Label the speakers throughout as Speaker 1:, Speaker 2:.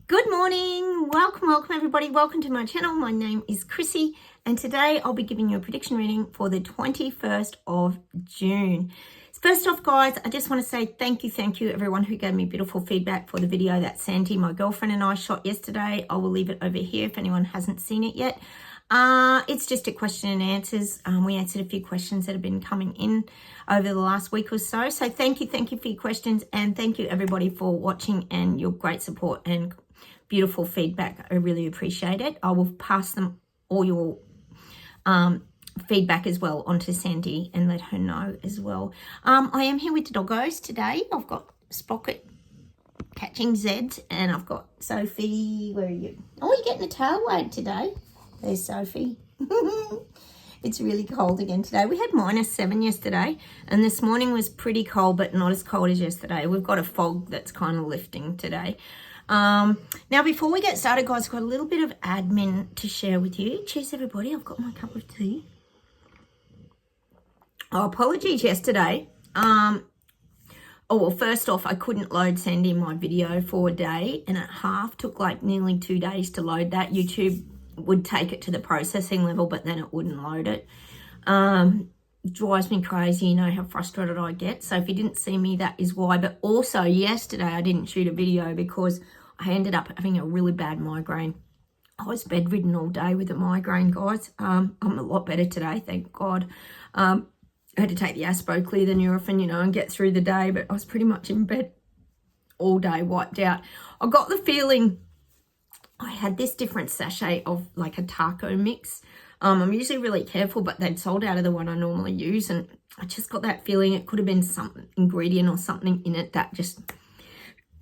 Speaker 1: Good morning, welcome everybody, welcome to my channel. My name is Chrissy and today I'll be giving you a prediction reading for the 21st of June. First off guys, I just want to say thank you everyone who gave me beautiful feedback for the video that Sandy, my girlfriend, and I shot yesterday. I will leave it over here if anyone hasn't seen it yet. It's just a question and answers. We answered a few questions that have been coming in over the last week or so. So thank you for your questions, and thank you everybody for watching and your great support and beautiful feedback. I really appreciate it. I will pass them all your feedback as well onto Sandy and let her know as well. I am here with the doggos today. I've got Sprocket catching Zed, and I've got Sophie. Where are you? Oh, you're getting a tail wag today. There's Sophie. It's really cold again today. We had -7 yesterday, and this morning was pretty cold, but not as cold as yesterday. We've got a fog that's kind of lifting today. Now before we get started guys, I've got a little bit of admin to share with you. Cheers everybody, I've got my cup of tea. Oh, apologies yesterday. Well, first off, I couldn't load Sandy my video for a day and a half. Took like nearly 2 days to load that. YouTube would take it to the processing level, but then it wouldn't load it. Drives me crazy. You know how frustrated I get. So if you didn't see me, that is why. But also yesterday I didn't shoot a video because I ended up having a really bad migraine. I was bedridden all day with a migraine, guys. I'm a lot better today, thank God. I had to take the Aspo, clear the Nurofen, you know, and get through the day, but I was pretty much in bed all day, wiped out. I got the feeling I had this different sachet of like a taco mix. I'm usually really careful, but they'd sold out of the one I normally use, and I just got that feeling it could have been some ingredient or something in it that just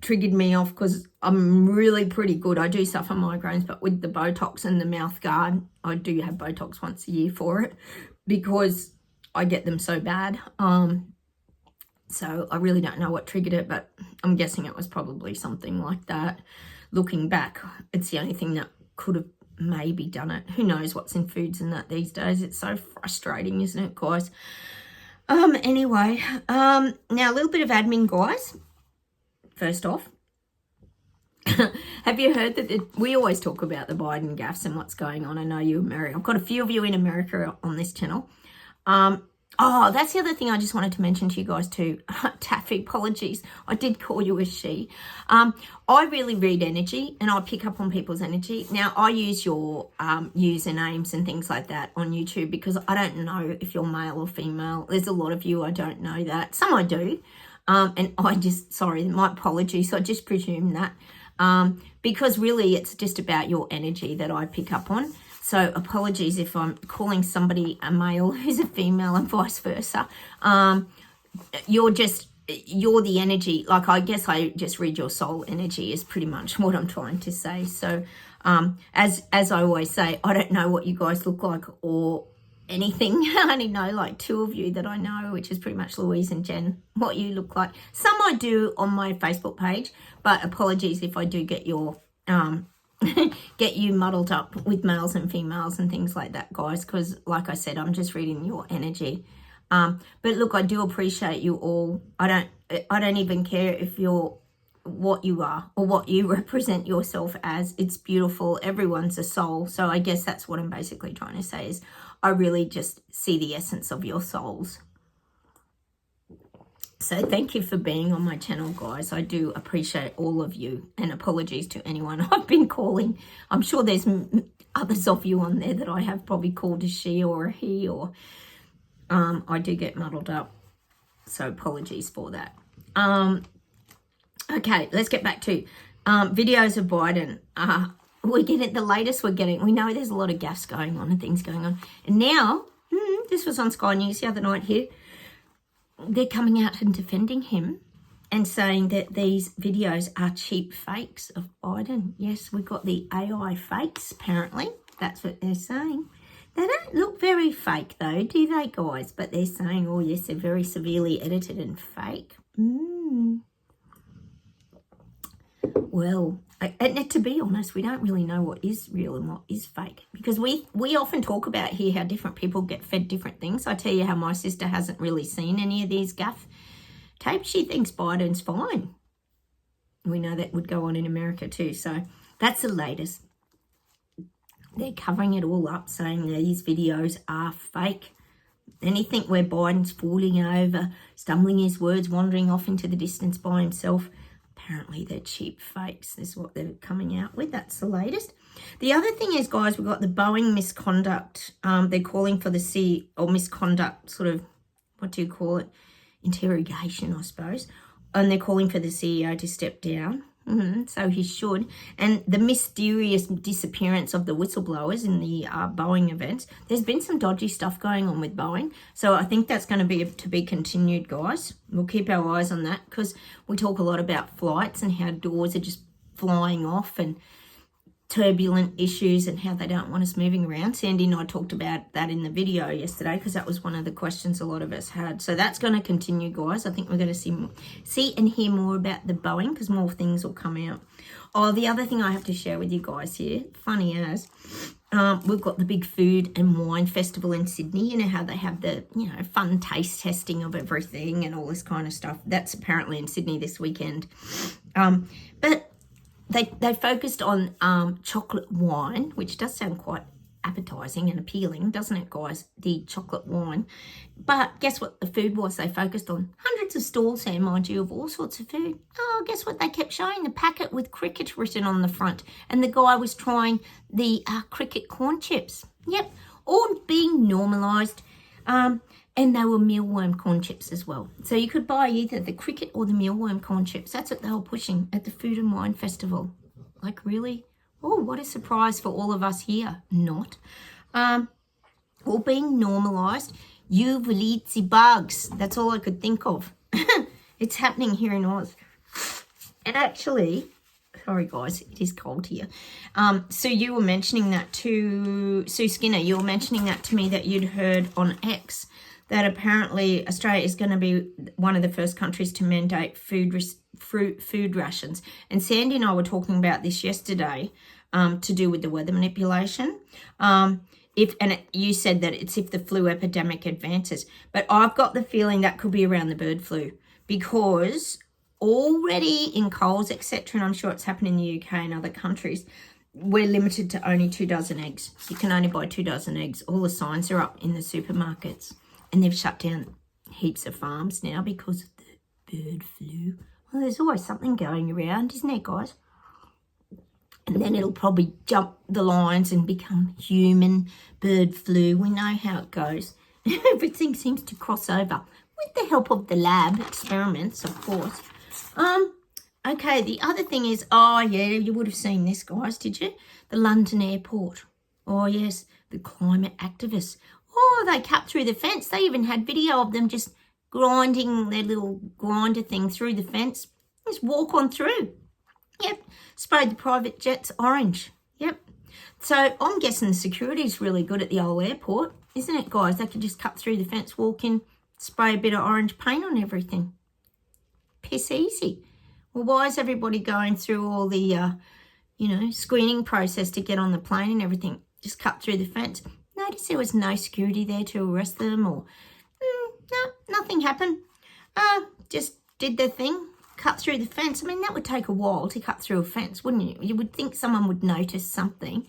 Speaker 1: triggered me off, because I'm really pretty good. I do suffer migraines, but with the Botox and the mouth guard, I do have Botox once a year for it because I get them so bad. So I really don't know what triggered it, but I'm guessing it was probably something like that. Looking back, it's the only thing that could have maybe done it. Who knows what's in foods and that these days. It's so frustrating, isn't it, guys? Anyway, now a little bit of admin, guys. First off, have you heard that we always talk about the Biden gaffes and what's going on? I know you America. I've got a few of you in America on this channel. Oh, that's the other thing I just wanted to mention to you guys too. Taffy, apologies. I did call you a she. I really read energy and I pick up on people's energy. Now, I use your usernames and things like that on YouTube because I don't know if you're male or female. There's a lot of you, I don't know that. Some I do. And I just, sorry, my apologies. I just presume that. Because really it's just about your energy that I pick up on. So apologies if I'm calling somebody a male who's a female and vice versa. You're the energy. Like, I guess I just read your soul energy is pretty much what I'm trying to say. So as I always say, I don't know what you guys look like or anything. I only know like 2 of you that I know, which is pretty much Louise and Jen, what you look like. Some I do on my Facebook page, but apologies if I do get your get you muddled up with males and females and things like that, guys, because like I said, I'm just reading your energy. But look, I do appreciate you all. I don't even care if you're what you are or what you represent yourself as. It's beautiful. Everyone's a soul. So I guess that's what I'm basically trying to say is I really just see the essence of your souls. So thank you for being on my channel, guys. I do appreciate all of you, and apologies to anyone I've been calling. I'm sure there's others of you on there that I have probably called a she or a he, or I do get muddled up. So apologies for that. Okay, let's get back to videos of Biden. We're getting the latest we're getting. We know there's a lot of gaffes going on and things going on. And now, this was on Sky News the other night here. They're coming out and defending him and saying that these videos are cheap fakes of Biden. Yes, we've got the AI fakes, apparently. That's what they're saying. They don't look very fake, though, do they, guys? But they're saying, oh, yes, they're very severely edited and fake. Well, and to be honest, we don't really know what is real and what is fake, because we often talk about here how different people get fed different things. I tell you how my sister hasn't really seen any of these gaff tapes. She thinks Biden's fine. we know that would go on in America too. So that's the latest. They're covering it all up, saying these videos are fake. Anything where Biden's falling over, stumbling his words, wandering off into the distance by himself, apparently they're cheap fakes. This is what they're coming out with. That's the latest. The other thing is, guys, we've got the Boeing misconduct. They're calling for the misconduct, sort of, what do you call it? Interrogation, I suppose. And they're calling for the CEO to step down. So he should. And the mysterious disappearance of the whistleblowers in the Boeing events. There's been some dodgy stuff going on with Boeing. So I think that's going to be continued, guys. We'll keep our eyes on that because we talk a lot about flights and how doors are just flying off and turbulent issues and how they don't want us moving around. Sandy and I talked about that in the video yesterday because that was one of the questions a lot of us had. So that's going to continue, guys. I think we're going to see and hear more about the Boeing because more things will come out. Oh, the other thing I have to share with you guys here, funny as, we've got the big food and wine festival in Sydney. You know how they have the, fun taste testing of everything and all this kind of stuff. That's apparently in Sydney this weekend. But they focused on chocolate wine, which does sound quite appetizing and appealing, doesn't it, guys? The chocolate wine. But guess what the food was they focused on? Hundreds of stalls there, mind you, of all sorts of food. Oh, guess what they kept showing? The packet with cricket written on the front. And the guy was trying the cricket corn chips. Yep, all being normalised. And they were mealworm corn chips as well. So you could buy either the cricket or the mealworm corn chips. That's what they were pushing at the Food and Wine Festival. Like, really? Oh, what a surprise for all of us here. Not. All being normalised. You will eat the bugs. That's all I could think of. It's happening here in Oz. And actually, sorry guys, it is cold here. So you were mentioning that to Sue Skinner. You were mentioning that to me that you'd heard on X that apparently Australia is going to be one of the first countries to mandate food rations. And Sandy and I were talking about this yesterday to do with the weather manipulation. You said that it's if the flu epidemic advances. But I've got the feeling that could be around the bird flu because already in Coles, etc., and I'm sure it's happened in the UK and other countries, we're limited to only 2 dozen eggs. You can only buy 2 dozen eggs. All the signs are up in the supermarkets. And they've shut down heaps of farms now because of the bird flu. Well, there's always something going around, isn't there, guys? And then it'll probably jump the lines and become human bird flu. We know how it goes. Everything seems to cross over with the help of the lab experiments, of course. Okay, the other thing is, oh, yeah, you would have seen this, guys, did you? The London airport. Oh, yes, the climate activists. Oh, they cut through the fence. They even had video of them just grinding their little grinder thing through the fence. Just walk on through. Yep. Sprayed the private jets orange. Yep. So I'm guessing the security is really good at the old airport, isn't it, guys? They could just cut through the fence, walk in, spray a bit of orange paint on everything. Piss easy. Well, why is everybody going through all the, screening process to get on the plane and everything? Just cut through the fence. Notice there was no security there to arrest them or, no, nothing happened. Just did their thing, cut through the fence. I mean, that would take a while to cut through a fence, wouldn't you? You would think someone would notice something.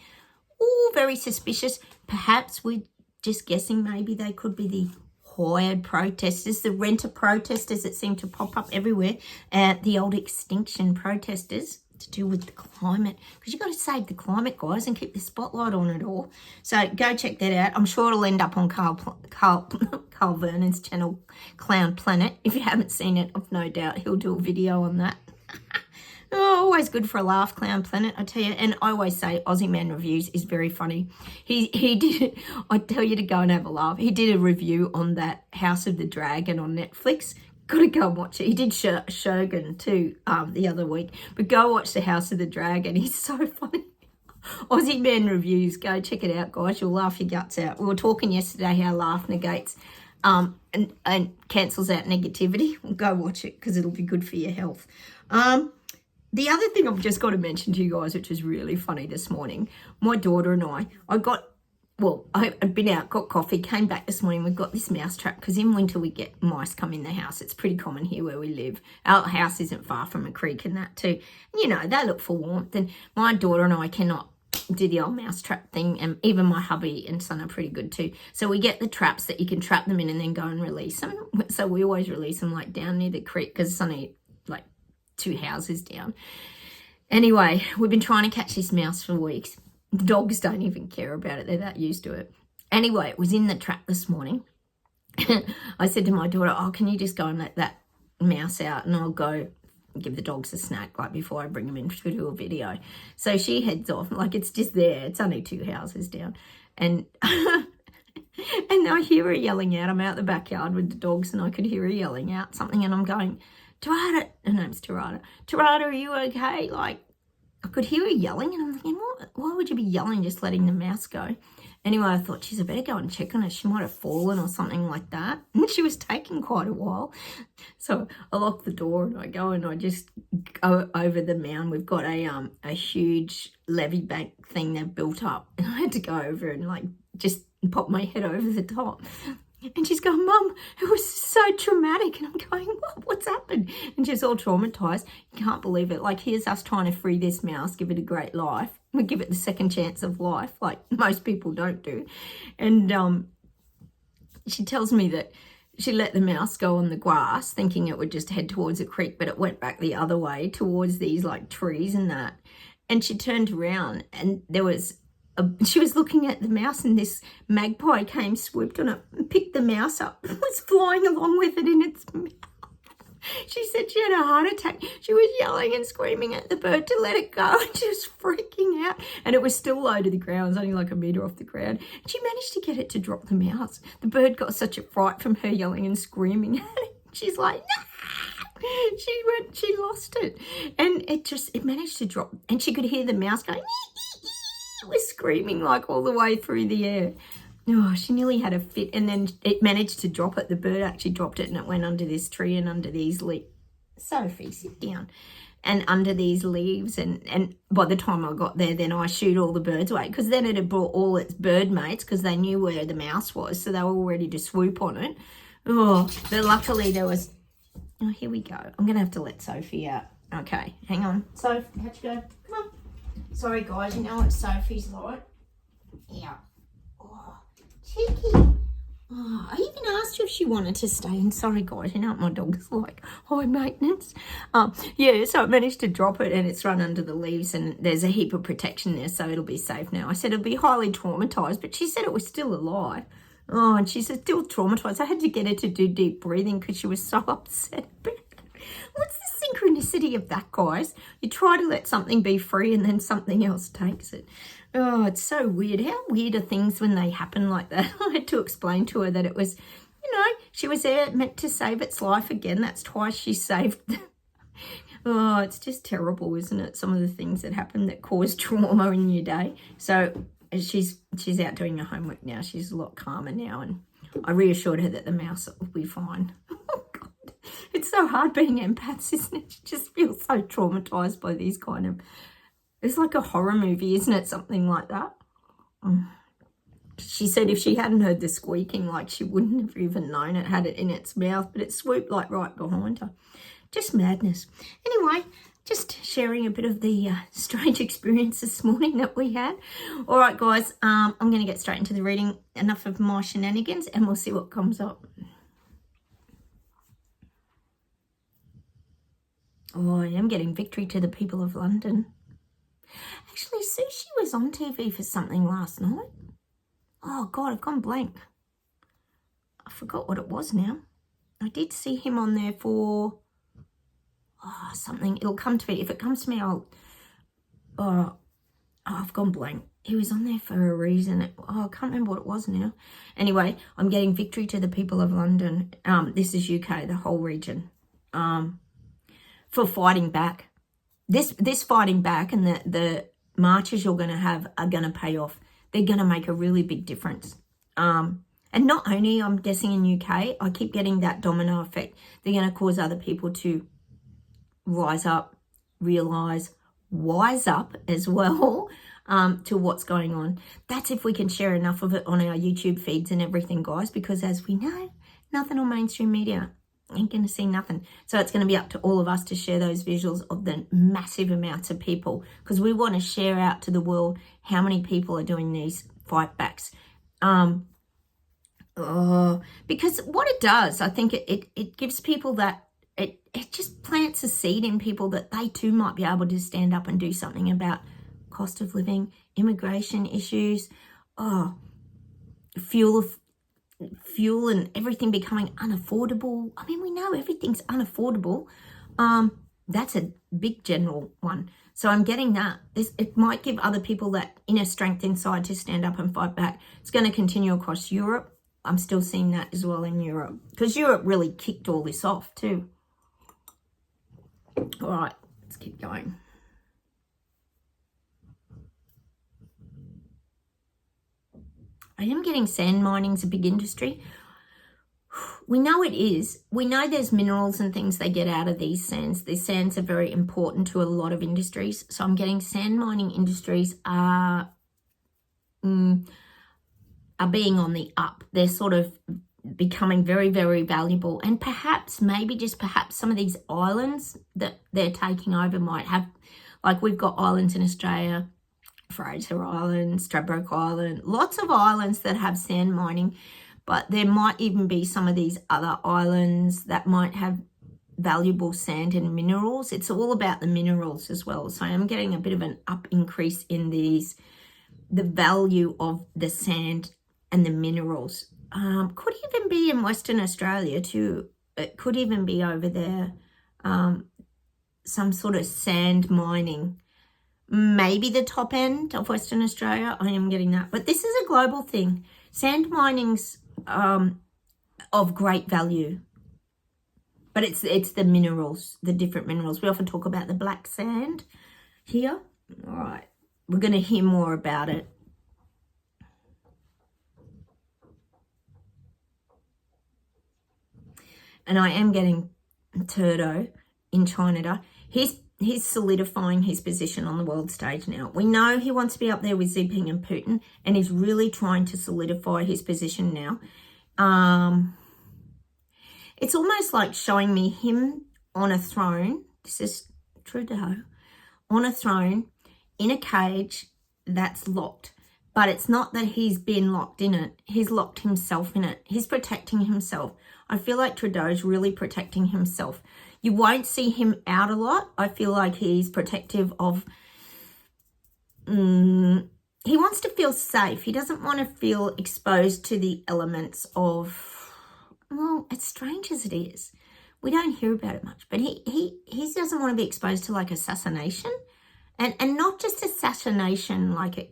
Speaker 1: All very suspicious. Perhaps we're just guessing maybe they could be the hired protesters, the renter protesters that seem to pop up everywhere, the old extinction protesters to do with the climate, because you've got to save the climate, guys, and keep the spotlight on it all. So go check that out. I'm sure it'll end up on Carl Vernon's channel, Clown Planet. If you haven't seen it, I've no doubt he'll do a video on that. Oh, always good for a laugh, Clown Planet, I tell you. And I always say Aussie Man Reviews is very funny. He did, I tell you to go and have a laugh. He did a review on that House of the Dragon on Netflix. Got to go and watch it. He did Shogun too the other week. But go watch the House of the Dragon. He's so funny. Aussie Man Reviews. Go check it out, guys. You'll laugh your guts out. We were talking yesterday how laugh negates and cancels out negativity. Well, go watch it because it'll be good for your health. The other thing I've just got to mention to you guys, which is really funny this morning, my daughter and I got well, I've been out, got coffee, came back this morning. We've got this mouse trap because in winter we get mice come in the house. It's pretty common here where we live. Our house isn't far from a creek and that too. You know, they look for warmth. And my daughter and I cannot do the old mouse trap thing. And even my hubby and son are pretty good too. So we get the traps that you can trap them in and then go and release them. So we always release them like down near the creek because it's only like 2 houses down. Anyway, we've been trying to catch this mouse for weeks. The dogs don't even care about it. They're that used to it. Anyway, it was in the trap this morning. I said to my daughter, oh, can you just go and let that mouse out and I'll go give the dogs a snack like before I bring them in to do a video. So she heads off. Like, it's just there. It's only 2 houses down. And and I hear her yelling out. I'm out the backyard with the dogs and I could hear her yelling out something and I'm going, Tarada, her name's Tarada. Tarada, are you okay? Like, I could hear her yelling and I'm thinking, why would you be yelling just letting the mouse go? Anyway, I thought, geez, I better go and check on her. She might have fallen or something like that. And she was taking quite a while. So I lock the door and I go and I just go over the mound. We've got a huge levee bank thing they've built up. And I had to go over and like just pop my head over the top. And she's going, Mum, it was so traumatic. And I'm going, what's happened? And she's all traumatized. You can't believe it. Like, here's us trying to free this mouse, give it a great life. We give it the second chance of life, like most people don't do. And she tells me that she let the mouse go on the grass, thinking it would just head towards a creek, but it went back the other way towards these like trees and that. And she turned around and she was looking at the mouse and this magpie came, swooped on it and picked the mouse up and was flying along with it in its mouth. She said she had a heart attack. She was yelling and screaming at the bird to let it go and she was freaking out. And it was still low to the ground. It was only like a metre off the ground. She managed to get it to drop the mouse. The bird got such a fright from her yelling and screaming at it. She's like, no! She lost it. And it managed to drop. And she could hear the mouse going, it was screaming like all the way through the air. Oh, she nearly had a fit. And then it managed to drop it. The bird actually dropped it and it went under this tree and under these leaves. Sophie, sit down. And under these leaves. And by the time I got there, then I shooed all the birds away. Because then it had brought all its bird mates because they knew where the mouse was. So they were all ready to swoop on it. Oh, but luckily there was... Oh, here we go. I'm going to have to let Sophie out. Okay, hang on. Sophie, how'd you go? Come on. Sorry, guys. You know what Sophie's like? Yeah. Oh, cheeky. Oh, I even asked her if she wanted to stay. And sorry, guys. You know what my dog's like? High maintenance. Yeah, so I managed to drop it and it's run under the leaves and there's a heap of protection there, so it'll be safe now. I said it'll be highly traumatized, but she said it was still alive. Oh, and she's still traumatized. I had to get her to do deep breathing because she was so upset about it. What's the synchronicity of that, guys? You try to let something be free and then something else takes it. Oh, it's so weird. How weird are things when they happen like that? I had to explain to her that it was, she was there meant to save its life again. That's twice she saved Oh, it's just terrible, isn't it? Some of the things that happen that cause trauma in your day. So she's out doing her homework now. She's a lot calmer now, and I reassured her that the mouse will be fine. Oh, God. It's so hard being empaths, isn't it? You just feel so traumatized by these kind of... It's like a horror movie, isn't it? Something like that. She said if she hadn't heard the squeaking, like she wouldn't have even known it had it in its mouth, but it swooped like right behind her. Just madness. Anyway, just sharing a bit of the strange experience this morning that we had. All right, guys, I'm going to get straight into the reading. Enough of my shenanigans, and we'll see what comes up. Oh, I am getting victory to the people of London. Actually, Sushi was on TV for something last night. Oh, God, I've gone blank. I forgot what it was now. I did see him on there for... Oh, something. It'll come to me. If it comes to me, I'll... Oh, I've gone blank. He was on there for a reason. I can't remember what it was now. Anyway, I'm getting victory to the people of London. This is UK, the whole region. For fighting back. This fighting back and the marches you're going to have are going to pay off. They're going to make a really big difference. And not only, I'm guessing in UK, I keep getting that domino effect. They're going to cause other people to rise up, realise, wise up as well. to what's going on. That's if we can share enough of it on our YouTube feeds and everything, guys, because as we know, nothing on mainstream media. Ain't going to see nothing. So it's going to be up to all of us to share those visuals of the massive amounts of people, because we want to share out to the world how many people are doing these fight backs. Because what it does, I think it gives people that, it just plants a seed in people that they too might be able to stand up and do something about cost of living, immigration issues, fuel and everything becoming unaffordable. I mean, we know everything's unaffordable. That's a big general one. So I'm getting that. It might give other people that inner strength inside to stand up and fight back. It's going to continue across Europe. I'm still seeing that as well in Europe, because Europe really kicked all this off too. All right, let's keep going. I am getting sand mining's a big industry. We know it is. We know there's minerals and things they get out of these sands. These sands are very important to a lot of industries. So I'm getting sand mining industries are being on the up. They're sort of becoming very, very valuable. And perhaps, perhaps some of these islands that they're taking over might have, like we've got islands in Australia, Fraser Island, Stradbroke Island, lots of islands that have sand mining, but there might even be some of these other islands that might have valuable sand and minerals. It's all about the minerals as well. So I'm getting a bit of an up increase in the value of the sand and the minerals. Could even be in Western Australia too. It could even be over there, some sort of sand mining. Maybe the top end of Western Australia. I am getting that. But this is a global thing. Sand mining's of great value. But it's the minerals, the different minerals. We often talk about the black sand here. All right. We're going to hear more about it. And I am getting Turdo in China. He's solidifying his position on the world stage now. We know he wants to be up there with Xi Jinping and Putin, and he's really trying to solidify his position now. It's almost like showing me him on a throne. This is Trudeau. On a throne, in a cage that's locked. But it's not that he's been locked in it. He's locked himself in it. He's protecting himself. I feel like Trudeau's really protecting himself. You won't see him out a lot. I feel like he's protective of... he wants to feel safe. He doesn't want to feel exposed to the elements of... Well, as strange as it is, we don't hear about it much. But he doesn't want to be exposed to like assassination. And not just assassination like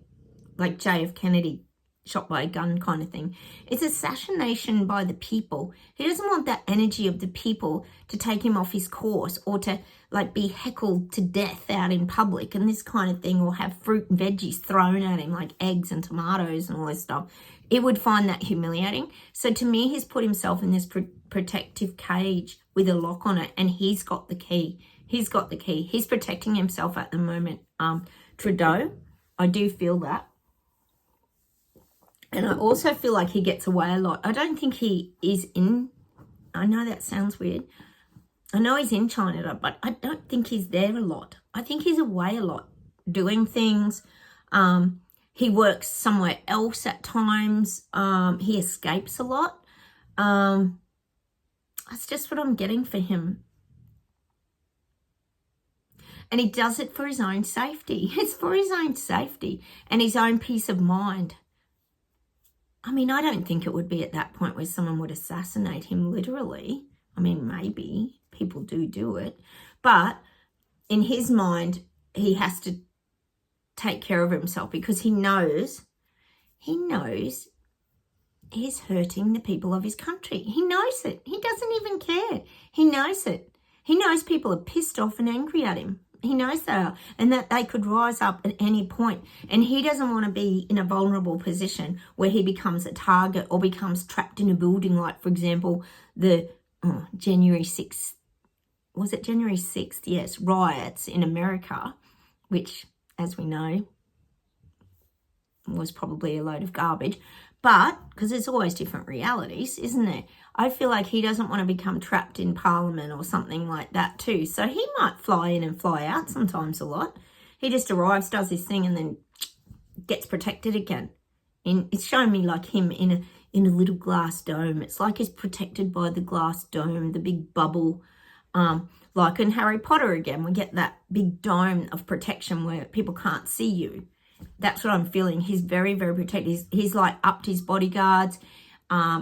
Speaker 1: JF Kennedy shot by a gun kind of thing. It's assassination by the people. He doesn't want that energy of the people to take him off his course, or to like be heckled to death out in public and this kind of thing, or have fruit and veggies thrown at him like eggs and tomatoes and all this stuff. It would find that humiliating. So to me, he's put himself in this protective cage with a lock on it, and he's got the key. He's got the key. He's protecting himself at the moment. Trudeau, I do feel that. And I also feel like he gets away a lot. I don't think he is in... I know that sounds weird. I know he's in China, but I don't think he's there a lot. I think he's away a lot, doing things. He works somewhere else at times. He escapes a lot. That's just what I'm getting for him. And he does it for his own safety. It's for his own safety and his own peace of mind. I mean, I don't think it would be at that point where someone would assassinate him literally. I mean, maybe people do it. But in his mind, he has to take care of himself, because he knows he's hurting the people of his country. He knows it. He doesn't even care. He knows it. He knows people are pissed off and angry at him. He knows they are, and that they could rise up at any point. And he doesn't want to be in a vulnerable position where he becomes a target or becomes trapped in a building, like, for example, the January 6th, was it January 6th? Yes, riots in America, which, as we know, was probably a load of garbage. But, because there's always different realities, isn't there? I feel like he doesn't want to become trapped in Parliament or something like that too. So he might fly in and fly out sometimes a lot. He just arrives, does his thing, and then gets protected again. And it's showing me like him in a little glass dome. It's like he's protected by the glass dome, the big bubble. Like in Harry Potter again, we get that big dome of protection where people can't see you. That's what I'm feeling. He's very, very protected. He's like upped his bodyguards.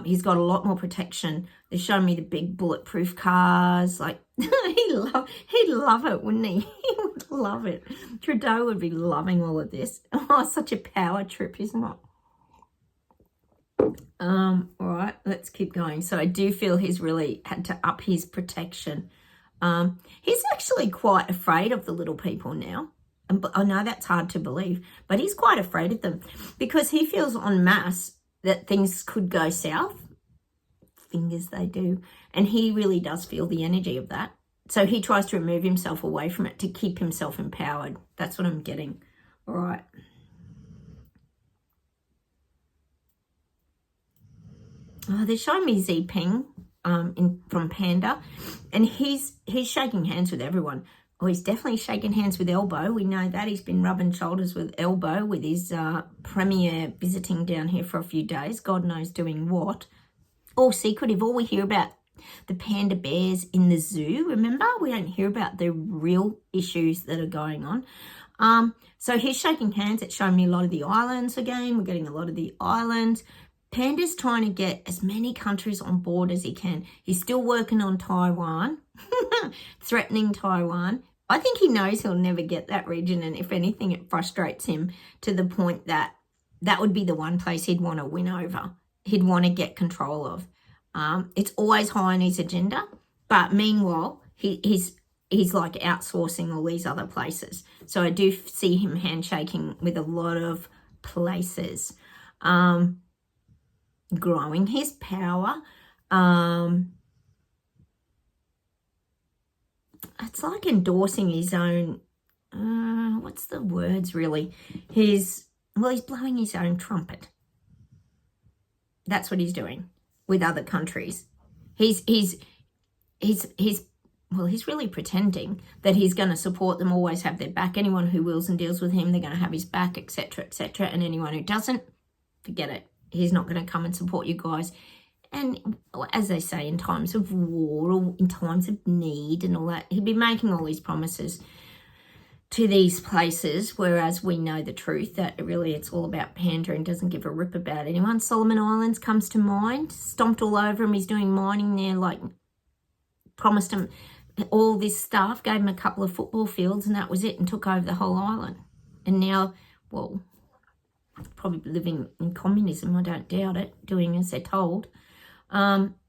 Speaker 1: He's got a lot more protection. They're showing me the big bulletproof cars. Like he'd love it, wouldn't he? He would love it. Trudeau would be loving all of this. Oh, such a power trip, isn't it? All right, let's keep going. So I do feel he's really had to up his protection. He's actually quite afraid of the little people now. And I know that's hard to believe, but he's quite afraid of them because he feels en masse that things could go south. Fingers they do. And he really does feel the energy of that. So he tries to remove himself away from it to keep himself empowered. That's what I'm getting. All right. Oh, they're showing me Xi Ping from Panda, and he's shaking hands with everyone. Oh, he's definitely shaking hands with Elbow. We know that. He's been rubbing shoulders with Elbow with his premier visiting down here for a few days. God knows doing what. All secretive. All we hear about the panda bears in the zoo, remember? We don't hear about the real issues that are going on. So he's shaking hands. It's showing me a lot of the islands again. We're getting a lot of the islands. Panda's trying to get as many countries on board as he can. He's still working on Taiwan, threatening Taiwan. I think he knows he'll never get that region, and if anything, it frustrates him to the point that that would be the one place he'd want to win over. He'd want to get control of. It's always high on his agenda, but meanwhile, he's like outsourcing all these other places. So I do see him handshaking with a lot of places. Growing his power. It's like endorsing his own, what's the words really? He's blowing his own trumpet. That's what he's doing with other countries. He's really pretending that he's going to support them, always have their back. Anyone who wills and deals with him, they're going to have his back, etc., etc. And anyone who doesn't, forget it. He's not going to come and support you guys. And as they say, in times of war or in times of need and all that, he'd be making all these promises to these places, whereas we know the truth that really it's all about pandering, doesn't give a rip about anyone. Solomon Islands comes to mind, stomped all over him. He's doing mining there, like promised him all this stuff, gave him a couple of football fields and that was it, and took over the whole island. And now, well, probably living in communism, I don't doubt it, doing as they're told.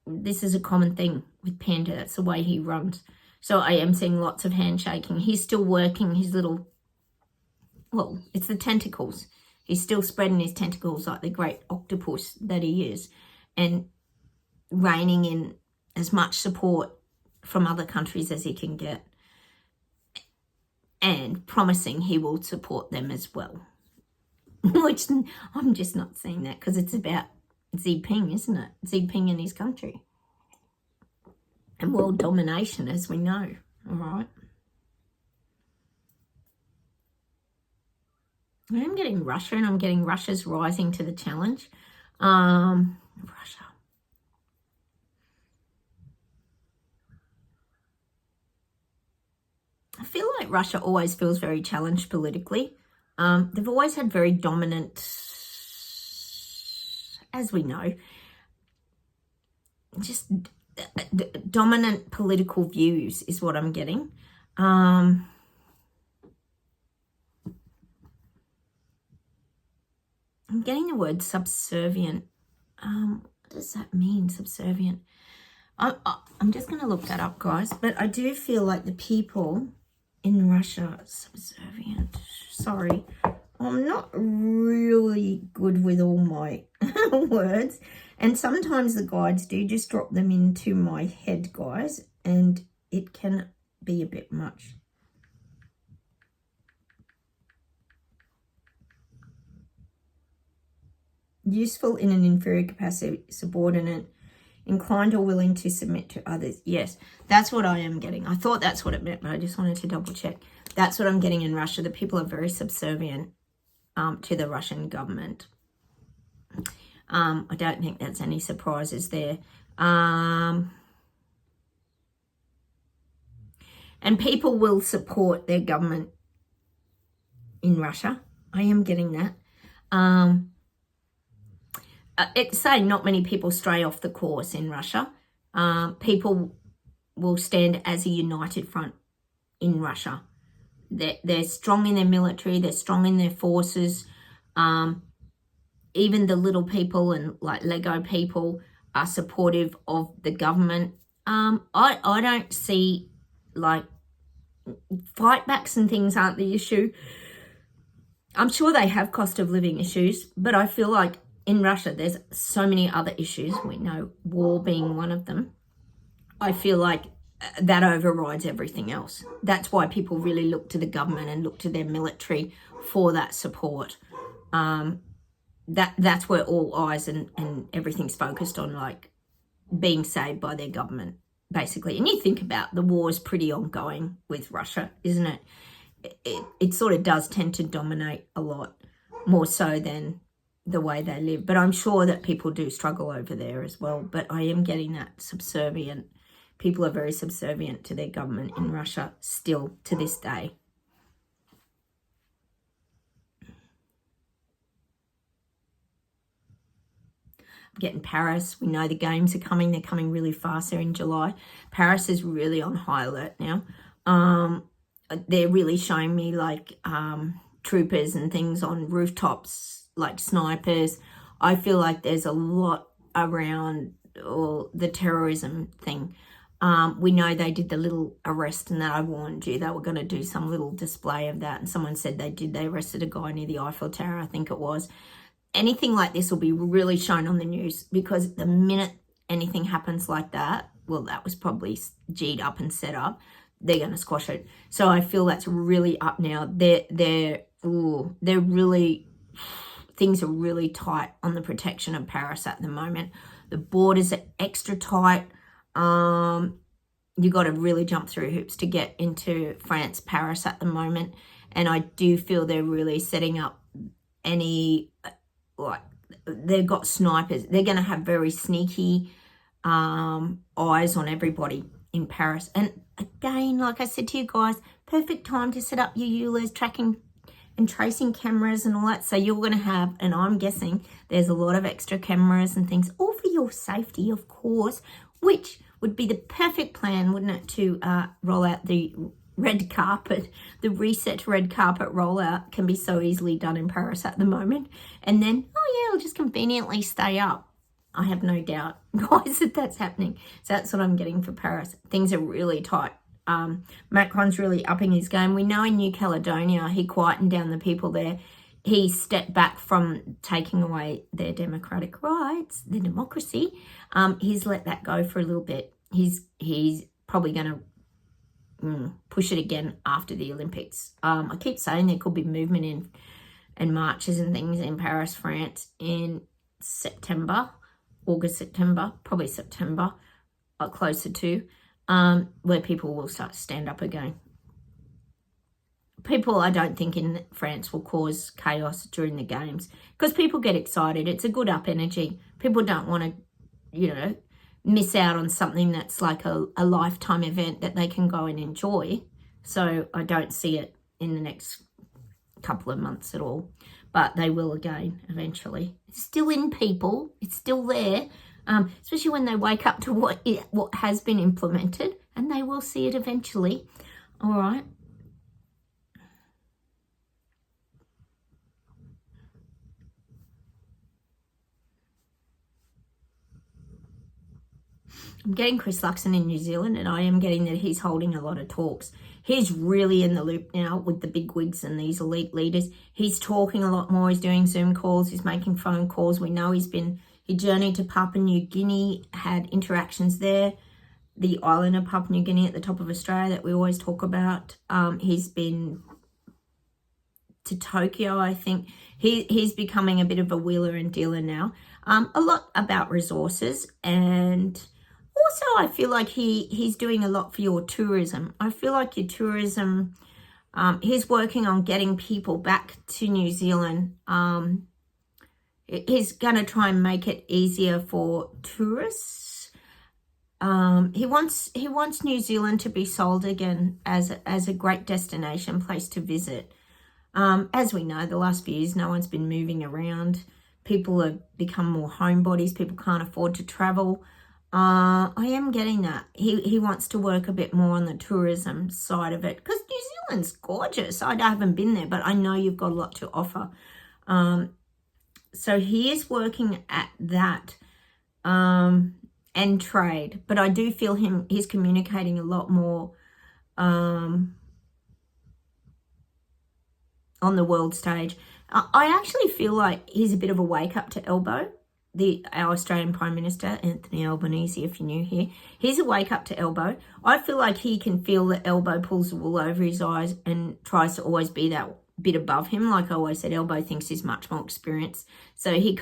Speaker 1: This is a common thing with Panda. That's the way he runs. So I am seeing lots of handshaking. He's still working his little, well, it's the tentacles. He's still spreading his tentacles like the great octopus that he is, and reining in as much support from other countries as he can get, and promising he will support them as well. Which I'm just not seeing that, because it's about Xi Ping, isn't it? Xi Ping and his country. And world domination, as we know. All right. I'm getting Russia, and I'm getting Russia's rising to the challenge. Russia. I feel like Russia always feels very challenged politically. They've always had very dominant, as we know, just dominant political views is what I'm getting. I'm getting the word subservient. What does that mean, subservient? I'm just going to look that up, guys. But I do feel like the people in Russia are subservient. Sorry, I'm not really good with all my words. And sometimes the guides do just drop them into my head, guys. And it can be a bit much. Useful in an inferior capacity, subordinate, inclined or willing to submit to others. Yes, that's what I am getting. I thought that's what it meant, but I just wanted to double check. That's what I'm getting in Russia. The people are very subservient to the Russian government. I don't think that's any surprises there. And people will support their government in Russia. I am getting that. It's saying not many people stray off the course in Russia. People will stand as a united front in Russia. They're strong in their military. They're strong in their forces. Even the little people and like Lego people are supportive of the government. I don't see like fightbacks and things aren't the issue. I'm sure they have cost of living issues, but I feel like in Russia there's so many other issues. We know war being one of them. I feel like that overrides everything else. That's why people really look to the government and look to their military for that support. That's where all eyes and everything's focused on, like being saved by their government, basically. And you think about the war is pretty ongoing with Russia, isn't it? It sort of does tend to dominate a lot more so than the way they live. But I'm sure that people do struggle over there as well. But I am getting that subservient. People are very subservient to their government in Russia still to this day. I'm getting Paris. We know the games are coming. They're coming really fast. They're in July. Paris is really on high alert now. They're really showing me like troopers and things on rooftops, like snipers. I feel like there's a lot around the terrorism thing. We know they did the little arrest and that I warned you. They were going to do some little display of that. And someone said they did. They arrested a guy near the Eiffel Tower, I think it was. Anything like this will be really shown on the news, because the minute anything happens like that, well, that was probably G'd up and set up. They're going to squash it. So I feel that's really up now. They're really, things are really tight on the protection of Paris at the moment. The borders are extra tight. You got to really jump through hoops to get into France, Paris at the moment. And I do feel they're really setting up they've got snipers. They're going to have very sneaky eyes on everybody in Paris. And again, like I said to you guys, perfect time to set up your EULA's tracking and tracing cameras and all that. So you're going to have, and I'm guessing there's a lot of extra cameras and things, all for your safety, of course, which would be the perfect plan, wouldn't it, to roll out the red carpet. The reset red carpet rollout can be so easily done in Paris at the moment. And then, it'll just conveniently stay up. I have no doubt, guys, that that's happening. So that's what I'm getting for Paris. Things are really tight. Macron's really upping his game. We know in New Caledonia, he quietened down the people there. He stepped back from taking away their democratic rights, their democracy. He's let that go for a little bit. He's probably going to push it again after the Olympics. I keep saying there could be movement and marches and things in Paris, France in September, August, September, probably September, closer to, where people will start to stand up again. People, I don't think, in France will cause chaos during the games, because people get excited. It's a good up energy. People don't want to, miss out on something that's like a lifetime event that they can go and enjoy. So I don't see it in the next couple of months at all, but they will again eventually. It's still in people. It's still there, especially when they wake up to what has been implemented, and they will see it eventually. All right. I'm getting Chris Luxon in New Zealand, and I am getting that he's holding a lot of talks. He's really in the loop now with the big wigs and these elite leaders. He's talking a lot more. He's doing Zoom calls. He's making phone calls. We know he journeyed to Papua New Guinea, had interactions there. The island of Papua New Guinea at the top of Australia that we always talk about. He's been to Tokyo, I think. He's becoming a bit of a wheeler and dealer now. A lot about resources, and also I feel like he's doing a lot for your tourism. I feel like your tourism, he's working on getting people back to New Zealand. He's going to try and make it easier for tourists. He wants New Zealand to be sold again as a great destination place to visit. As we know, the last few years, no one's been moving around. People have become more homebodies. People can't afford to travel. I am getting that. He wants to work a bit more on the tourism side of it, because New Zealand's gorgeous. I haven't been there, but I know you've got a lot to offer. So he is working at that and trade. But I do feel he's communicating a lot more on the world stage. I actually feel like he's a bit of a wake-up to Elbow, our Australian Prime Minister, Anthony Albanese, if you're new here. He's a wake-up to Elbow. I feel like he can feel that Elbow pulls the wool over his eyes and tries to always be that bit above him. Like I always said, Elbow thinks he's much more experienced. So he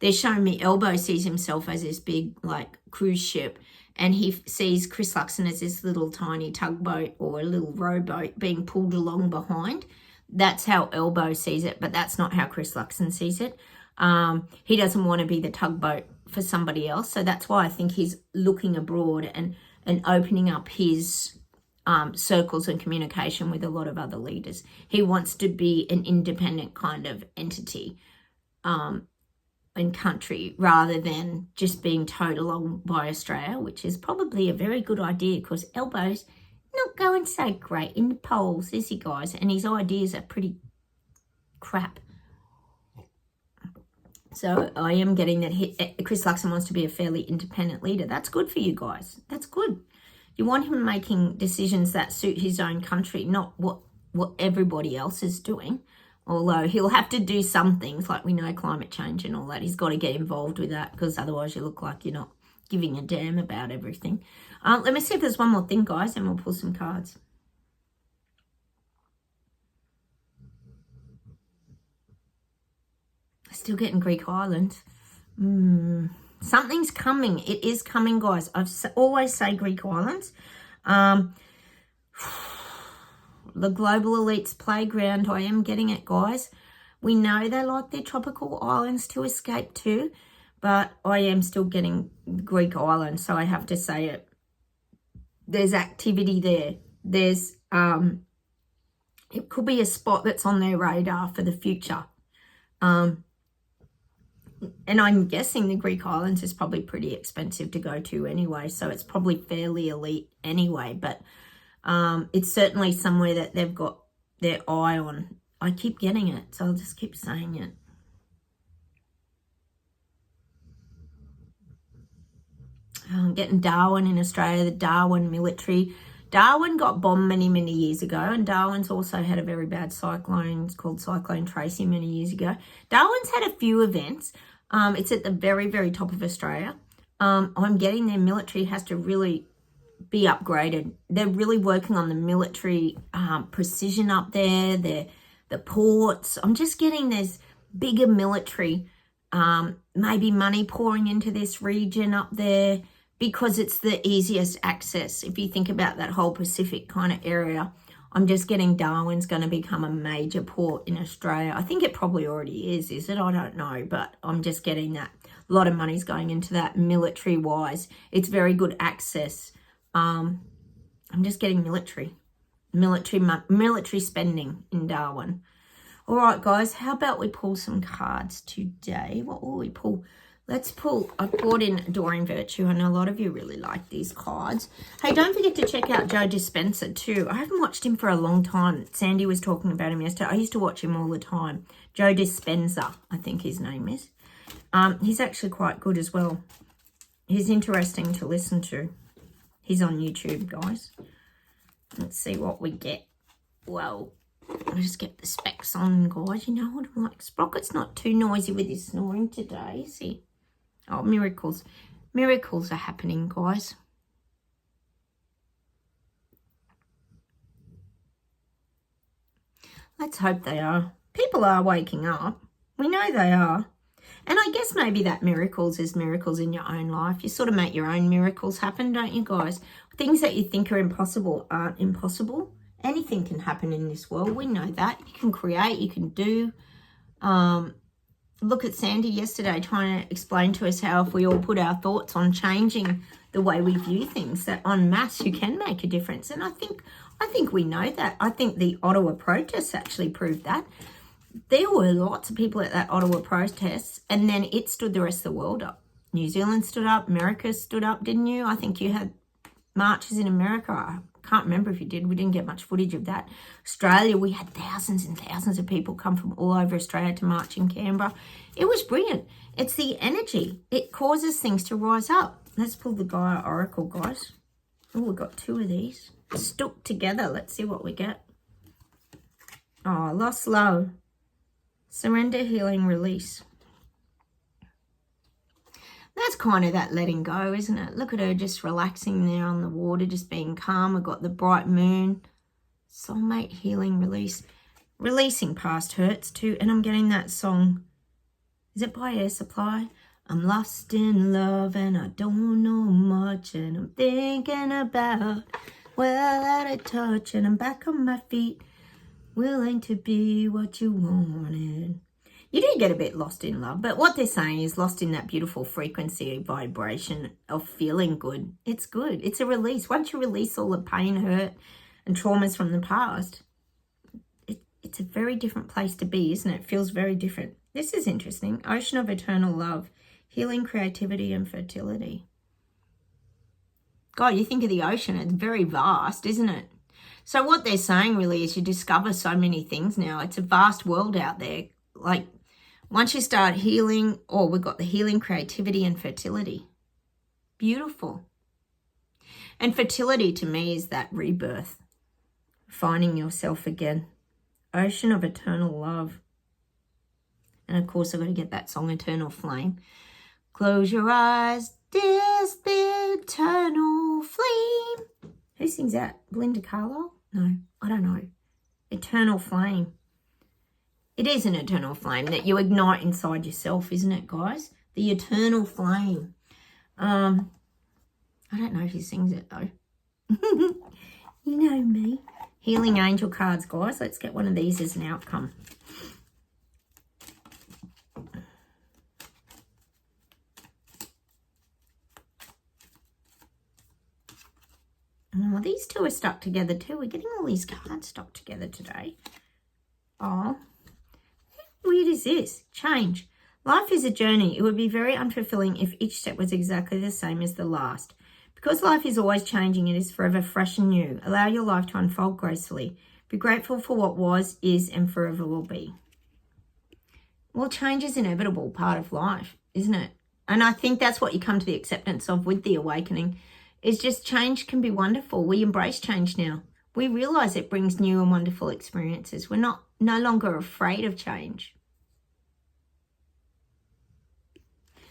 Speaker 1: they're showing me Elbow sees himself as this big, like, cruise ship, and he sees Chris Luxon as this little tiny tugboat or a little rowboat being pulled along behind. That's how Elbow sees it, but that's not how Chris Luxon sees it. He doesn't want to be the tugboat for somebody else. So that's why I think he's looking abroad and opening up his circles and communication with a lot of other leaders. He wants to be an independent kind of entity and country, rather than just being towed along by Australia, which is probably a very good idea, because Elbow's not going so great in the polls, is he, guys? And his ideas are pretty crap. So I am getting that Chris Luxon wants to be a fairly independent leader. That's good for you guys. That's good. You want him making decisions that suit his own country, not what everybody else is doing. Although he'll have to do some things, like we know climate change and all that. He's got to get involved with that, because otherwise you look like you're not giving a damn about everything. Let me see if there's one more thing, guys, and we'll pull some cards. Still getting Greek islands. Something's coming. It is coming, guys. I always say Greek islands. The global elites playground. I am getting it, guys. We know they like their tropical islands to escape to, but I am still getting Greek islands, so I have to say it. There's activity there. There's it could be a spot that's on their radar for the future. And I'm guessing the Greek islands is probably pretty expensive to go to anyway, so it's probably fairly elite anyway, but it's certainly somewhere that they've got their eye on. I keep getting it, so I'll just keep saying it. I'm getting Darwin in Australia, the Darwin military. Darwin got bombed many, many years ago, and Darwin's also had a very bad cyclone. It's called Cyclone Tracy many years ago. Darwin's had a few events. It's at the very, very top of Australia. I'm getting their military has to really be upgraded. They're really working on the military precision up there, the ports. I'm just getting this bigger military, maybe money pouring into this region up there, because it's the easiest access. If you think about that whole Pacific kind of area, I'm just getting Darwin's going to become a major port in Australia. I think it probably already is it? I don't know, but I'm just getting that. A lot of money's going into that military-wise. It's very good access. I'm just getting military spending in Darwin. All right, guys, how about we pull some cards today? What will we pull? Let's pull, I brought in Adoring Virtue. I know a lot of you really like these cards. Hey, don't forget to check out Joe Dispenza too. I haven't watched him for a long time. Sandy was talking about him yesterday. I used to watch him all the time. Joe Dispenza, I think his name is. He's actually quite good as well. He's interesting to listen to. He's on YouTube, guys. Let's see what we get. Well, I'll just get the specs on, guys. You know what I'm like. Sprocket's not too noisy with his snoring today, is he? Oh, miracles. Miracles are happening, guys. Let's hope they are. People are waking up. We know they are. And I guess maybe that miracles is miracles in your own life. You sort of make your own miracles happen, don't you guys? Things that you think are impossible aren't impossible. Anything can happen in this world. We know that. You can create, you can do. Look at Sandy yesterday trying to explain to us how if we all put our thoughts on changing the way we view things, that en masse you can make a difference. And I think we know that. I think the Ottawa protests actually proved that. There were lots of people at that Ottawa protest, and then it stood the rest of the world up. New Zealand stood up, America stood up, didn't you? I think you had marches in America. I can't remember if you did. We didn't get much footage of that. Australia, we had thousands and thousands of people come from all over Australia to march in Canberra. It was brilliant. It's the energy. It causes things to rise up. Let's pull the Gaia Oracle, guys. Oh, we've got 2 of these stuck together. Let's see what we get. Oh, lost love. Surrender, healing, release. That's kind of that letting go, isn't it? Look at her just relaxing there on the water, just being calm. We've got the bright moon. Soulmate, healing, release. Releasing past hurts too. And I'm getting that song. Is it by Air Supply? I'm lost in love and I don't know much. And I'm thinking about well out of touch. And I'm back on my feet. Willing to be what you wanted. You do get a bit lost in love, but what they're saying is lost in that beautiful frequency, vibration of feeling good. It's good. It's a release. Once you release all the pain, hurt, and traumas from the past, it's a very different place to be, isn't it? It feels very different. This is interesting. Ocean of eternal love, healing, creativity, and fertility. God, you think of the ocean, it's very vast, isn't it? So what they're saying really is you discover so many things now. It's a vast world out there. Like once you start healing, we've got the healing, creativity, and fertility. Beautiful. And fertility to me is that rebirth. Finding yourself again. Ocean of eternal love. And of course I've got to get that song, Eternal Flame. Close your eyes, this eternal flame. Who sings that? Belinda Carlisle? No, I don't know. Eternal flame. It is an eternal flame that you ignite inside yourself, isn't it, guys? The eternal flame. I don't know who sings it, though. You know me. Healing angel cards, guys. Let's get one of these as an outcome. Oh, these two are stuck together too. We're getting all these cards stuck together today. Oh, how weird is this? Change. Life is a journey. It would be very unfulfilling if each step was exactly the same as the last. Because life is always changing, it is forever fresh and new. Allow your life to unfold gracefully. Be grateful for what was, is, and forever will be. Well, change is inevitable part of life, isn't it? And I think that's what you come to the acceptance of with the awakening. Is just change can be wonderful. We embrace change now. We realize it brings new and wonderful experiences. We're no longer afraid of change.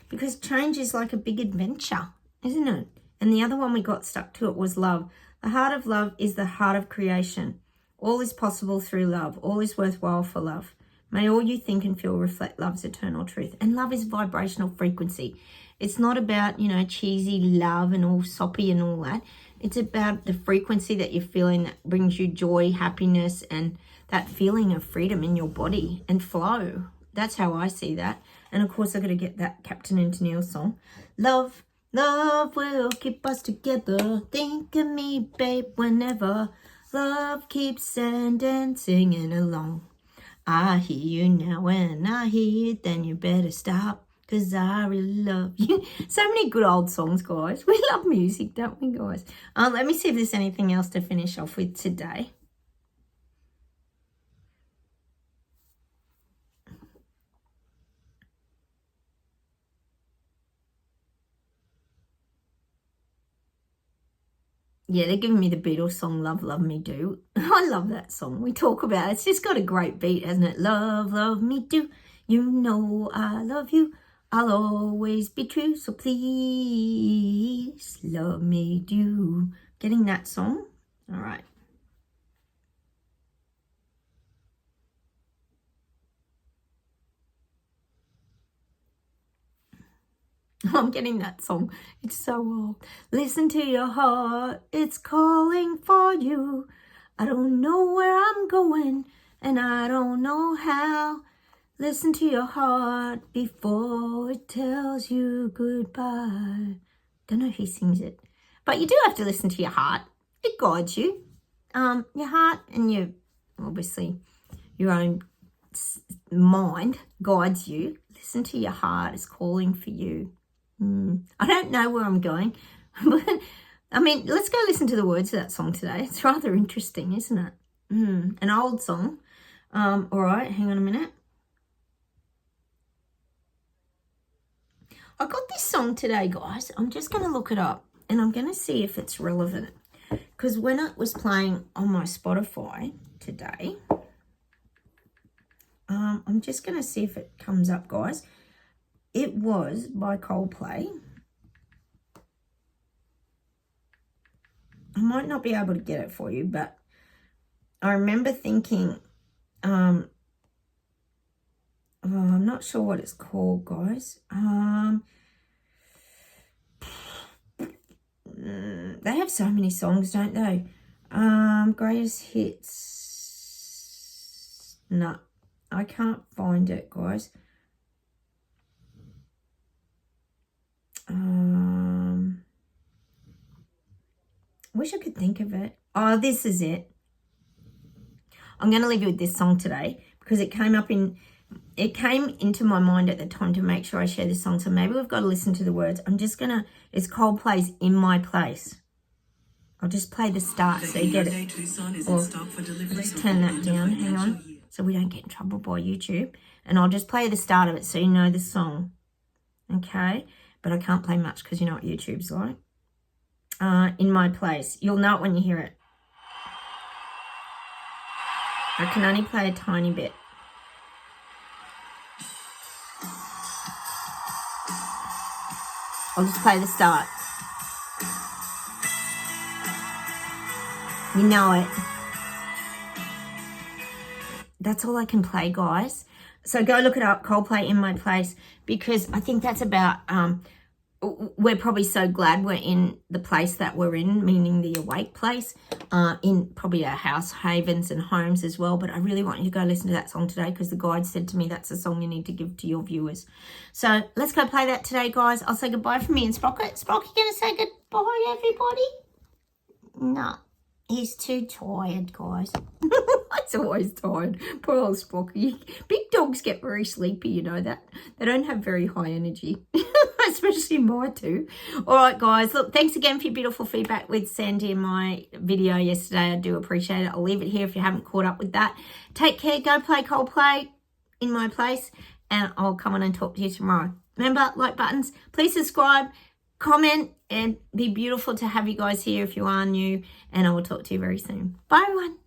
Speaker 1: Because change is like a big adventure, isn't it? And the other one we got stuck to it was love. The heart of love is the heart of creation. All is possible through love. All is worthwhile for love. May all you think and feel reflect love's eternal truth. And love is vibrational frequency. It's not about, cheesy love and all soppy and all that. It's about the frequency that you're feeling that brings you joy, happiness, and that feeling of freedom in your body and flow. That's how I see that. And of course, I've got to get that Captain and Tennille song. Love, love will keep us together. Think of me, babe, whenever. Love keeps sending, singing along. I hear you now, when I hear you, then you better stop. 'Cause I really love you. So many good old songs, guys. We love music, don't we, guys? Let me see if there's anything else to finish off with today. Yeah, they're giving me the Beatles song, Love, Love Me Do. I love that song. We talk about it. It's just got a great beat, hasn't it? Love, love me do. You know I love you. I'll always be true, so please love me do. Getting that song? All right. I'm getting that song. It's so old. Listen to your heart. It's calling for you. I don't know where I'm going, and I don't know how. Listen to your heart before it tells you goodbye. Don't know who sings it, but you do have to listen to your heart. It guides you. Your heart and your, obviously, your own mind guides you. Listen to your heart. It's calling for you. I don't know where I'm going, but I mean, let's go listen to the words of that song today. It's rather interesting, isn't it? An old song. All right, hang on a minute. I got this song today, guys. I'm just going to look it up and I'm going to see if it's relevant. Because when it was playing on my Spotify today, I'm just going to see if it comes up, guys. It was by Coldplay. I might not be able to get it for you, but I remember thinking, I'm not sure what it's called, guys. They have so many songs, don't they? Greatest hits. No, I can't find it, guys. Wish I could think of it. Oh, this is it. I'm going to leave you with this song today because it came into my mind at the time to make sure I share this song. So maybe we've got to listen to the words. It's Coldplay's In My Place. I'll just play the start so you get it. Or just turn that down, hang on, so we don't get in trouble by YouTube. And I'll just play the start of it so you know the song. Okay? But I can't play much because you know what YouTube's like. In My Place. You'll know it when you hear it. I can only play a tiny bit. I'll just play the start. You know it. That's all I can play, guys. So go look it up, Coldplay In My Place, because I think that's about, we're probably so glad we're in the place that we're in, meaning the awake place, in probably our house havens and homes as well. But I really want you to go listen to that song today because the guide said to me that's a song you need to give to your viewers. So let's go play that today, guys. I'll say goodbye from me and Sprocket. Sprocket, going to say goodbye, everybody? No, he's too tired, guys. It's always tired. Poor old Sprocky. Big dogs get very sleepy, you know that. They don't have very high energy. Especially my two. All right, guys. Look, thanks again for your beautiful feedback with Sandy in my video yesterday. I do appreciate it. I'll leave it here if you haven't caught up with that. Take care. Go play Coldplay In My Place. And I'll come on and talk to you tomorrow. Remember, like buttons. Please subscribe, comment, and be beautiful to have you guys here if you are new. And I will talk to you very soon. Bye, everyone.